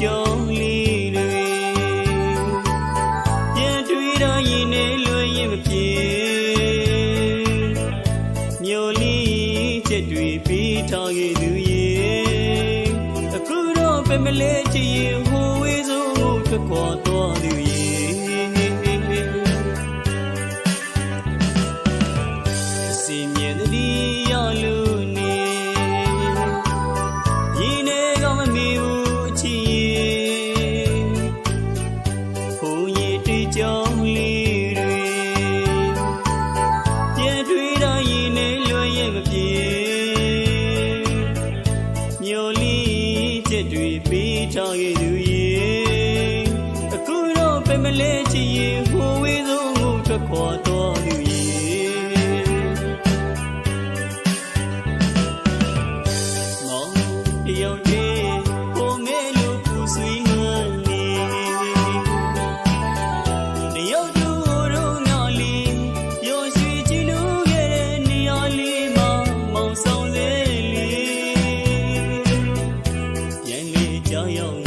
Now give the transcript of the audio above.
ကြောင်းလေးတွေပြန်တွေ့တော့ရင်နဲ့လွယ်ရင်မပြေမျိုးလေးချက်တွေပြီးထားခဲ့သူရဲ့အခုတော့ပဲမလဲချစ်ရင်ဟိုဝေးဆုံးကိုထွက်ခွာသွားသူရဲ့စီမြဲတည်းရလို့နေဒီနေ့ကမမီဘူးအချစ်ရဲ့ဟိုရင်တွေ့ကြောင်းလေးတွေပြန်တွေ့တော့ရင်နဲ့လွယ်ရင်မပြေမျိုးလေးချက်တွေပြီးထားခဲ့သူရဲ့အခုတော့ပဲမလဲချစ်ရင်ဟိုဝေးဆုံးကိုထွက်ခွာသွားသူရဲ့တယောက်တည်းကိုမဲလို့ပူဆွေးမှန်းနေတယောက်တူတို့နာလေးပျော်ရွှင်ချီလို့ခဲ့တဲ့နေရာလေးမှာမောင်ဆောင်စေလေးပြန်လေကြောက်ရောက်